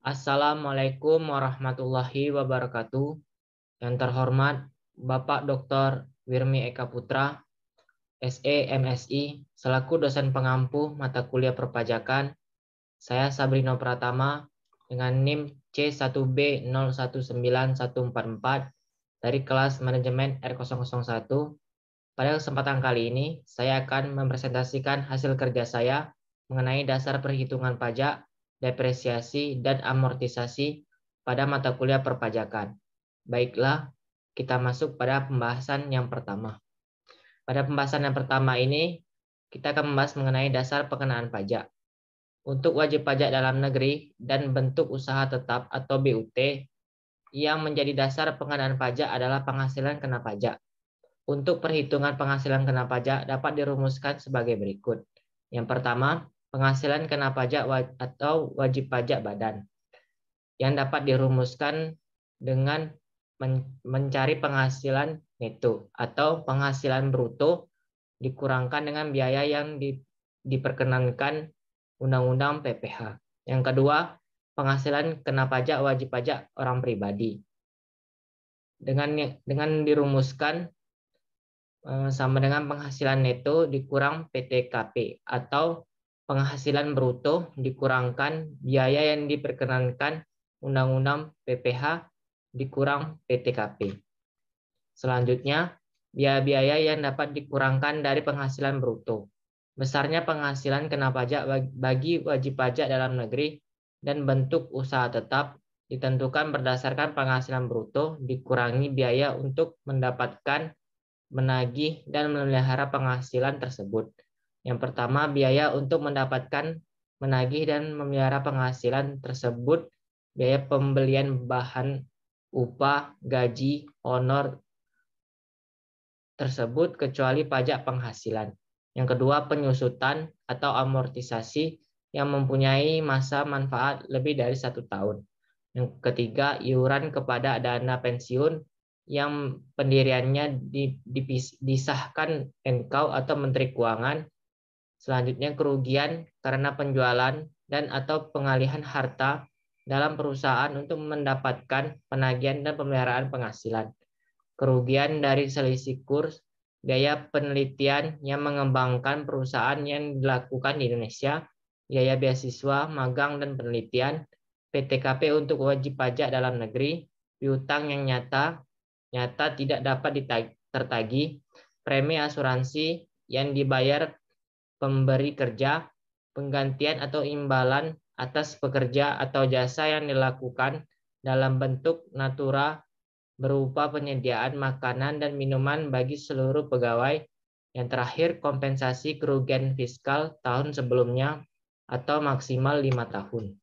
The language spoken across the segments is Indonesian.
Assalamualaikum warahmatullahi wabarakatuh. Yang terhormat Bapak Dr. Wirmi Eka Putra, SE MSI, selaku dosen pengampu mata kuliah perpajakan. Saya Sabrino Pratama dengan NIM C1B019144 dari kelas manajemen R001. Pada kesempatan kali ini, saya akan mempresentasikan hasil kerja saya mengenai dasar perhitungan pajak, depresiasi, dan amortisasi pada mata kuliah perpajakan. Baiklah, kita masuk pada pembahasan yang pertama. Pada pembahasan yang pertama ini, kita akan membahas mengenai dasar pengenaan pajak. Untuk wajib pajak dalam negeri dan bentuk usaha tetap atau BUT, yang menjadi dasar pengenaan pajak adalah penghasilan kena pajak. Untuk perhitungan penghasilan kena pajak dapat dirumuskan sebagai berikut. Yang pertama, penghasilan kena pajak atau wajib pajak badan, yang dapat dirumuskan dengan mencari penghasilan neto atau penghasilan bruto dikurangkan dengan biaya yang diperkenankan Undang-Undang PPH. Yang kedua, penghasilan kena pajak wajib pajak orang pribadi. Dengan dirumuskan sama dengan penghasilan neto dikurang PTKP atau penghasilan bruto dikurangkan biaya yang diperkenankan Undang-Undang PPH dikurang PTKP. Selanjutnya, biaya-biaya yang dapat dikurangkan dari penghasilan bruto. Besarnya penghasilan kena pajak bagi wajib pajak dalam negeri dan bentuk usaha tetap ditentukan berdasarkan penghasilan bruto dikurangi biaya untuk mendapatkan, menagih, dan memelihara penghasilan tersebut. Yang pertama, biaya untuk mendapatkan, menagih, dan memelihara penghasilan tersebut, biaya pembelian bahan, upah, gaji, honor tersebut kecuali pajak penghasilan. Yang kedua, penyusutan atau amortisasi yang mempunyai masa manfaat lebih dari 1 tahun. Yang ketiga, iuran kepada dana pensiun yang pendiriannya disahkan Menkau atau Menteri Keuangan. Selanjutnya, kerugian karena penjualan dan atau pengalihan harta dalam perusahaan untuk mendapatkan penagihan dan pemeliharaan penghasilan. Kerugian dari selisih kurs, biaya penelitian yang mengembangkan perusahaan yang dilakukan di Indonesia, biaya beasiswa, magang dan penelitian, PTKP untuk wajib pajak dalam negeri, piutang yang nyata tidak dapat tertagih, premi asuransi yang dibayar pemberi kerja, penggantian atau imbalan atas pekerja atau jasa yang dilakukan dalam bentuk natura berupa penyediaan makanan dan minuman bagi seluruh pegawai. Yang terakhir, kompensasi kerugian fiskal tahun sebelumnya atau maksimal 5 tahun.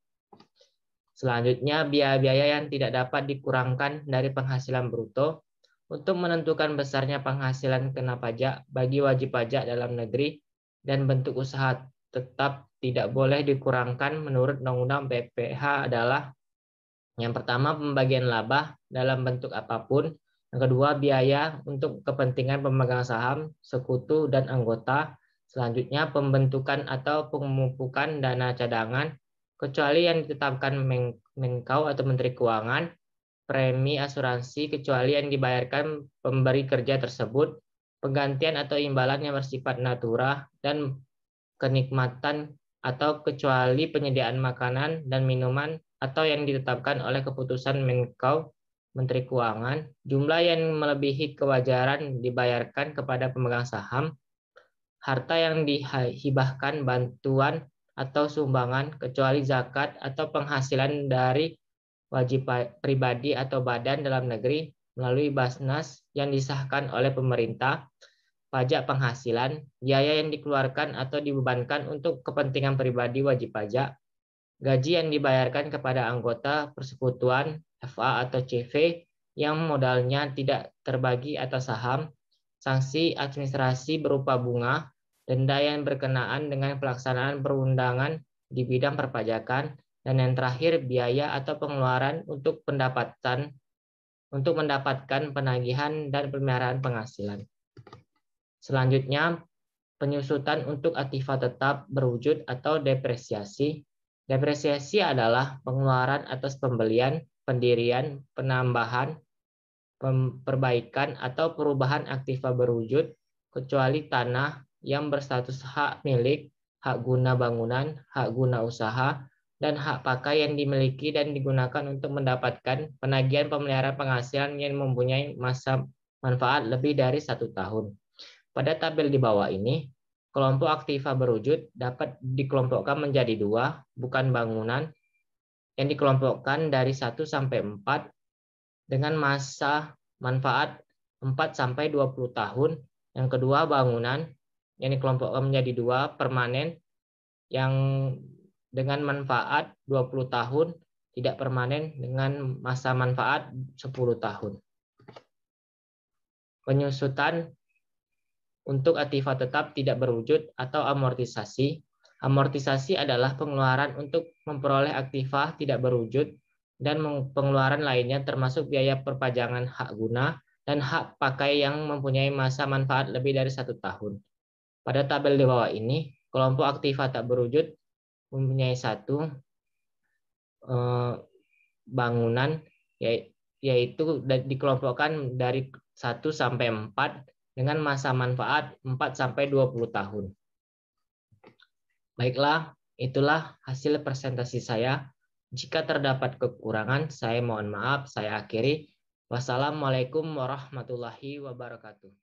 Selanjutnya, biaya-biaya yang tidak dapat dikurangkan dari penghasilan bruto. Untuk menentukan besarnya penghasilan kena pajak bagi wajib pajak dalam negeri dan bentuk usaha tetap tidak boleh dikurangkan menurut Undang-Undang PPH adalah: yang pertama, pembagian laba dalam bentuk apapun. Yang kedua, biaya untuk kepentingan pemegang saham, sekutu, dan anggota. Selanjutnya, pembentukan atau pemupukan dana cadangan, kecuali yang ditetapkan Menkau atau Menteri Keuangan. Premi asuransi, kecuali yang dibayarkan pemberi kerja tersebut. Penggantian atau imbalan yang bersifat natura dan kenikmatan atau kecuali penyediaan makanan dan minuman atau yang ditetapkan oleh keputusan Menkau Menteri Keuangan, jumlah yang melebihi kewajaran dibayarkan kepada pemegang saham, harta yang dihibahkan bantuan atau sumbangan kecuali zakat atau penghasilan dari wajib pribadi atau badan dalam negeri melalui Basnas yang disahkan oleh pemerintah, pajak penghasilan, biaya yang dikeluarkan atau dibebankan untuk kepentingan pribadi wajib pajak, gaji yang dibayarkan kepada anggota persekutuan, FA atau CV yang modalnya tidak terbagi atas saham, sanksi administrasi berupa bunga, denda yang berkenaan dengan pelaksanaan perundangan di bidang perpajakan, dan yang terakhir biaya atau pengeluaran untuk mendapatkan penagihan dan pemeliharaan penghasilan. Selanjutnya, penyusutan untuk aktiva tetap berwujud atau depresiasi. Depresiasi adalah pengeluaran atas pembelian, pendirian, penambahan, perbaikan, atau perubahan aktiva berwujud, kecuali tanah yang berstatus hak milik, hak guna bangunan, hak guna usaha, dan hak pakai yang dimiliki dan digunakan untuk mendapatkan penagihan pemeliharaan penghasilan yang mempunyai masa manfaat lebih dari 1 tahun. Pada tabel di bawah ini, kelompok aktiva berwujud dapat dikelompokkan menjadi dua, bukan bangunan, yang dikelompokkan dari 1 sampai 4 dengan masa manfaat 4 sampai 20 tahun. Yang kedua, bangunan yang dikelompokkan menjadi dua, permanen yang dengan manfaat 20 tahun, tidak permanen dengan masa manfaat 10 tahun. Penyusutan untuk aktiva tetap tidak berwujud atau amortisasi. Amortisasi adalah pengeluaran untuk memperoleh aktiva tidak berwujud dan pengeluaran lainnya termasuk biaya perpajakan hak guna dan hak pakai yang mempunyai masa manfaat lebih dari 1 tahun. Pada tabel di bawah ini, kelompok aktiva tak berwujud mempunyai satu bangunan, yaitu dikelompokkan dari 1 sampai 4 dengan masa manfaat 4 sampai 20 tahun. Baiklah, itulah hasil presentasi saya. Jika terdapat kekurangan, saya mohon maaf. Saya akhiri. Wassalamualaikum warahmatullahi wabarakatuh.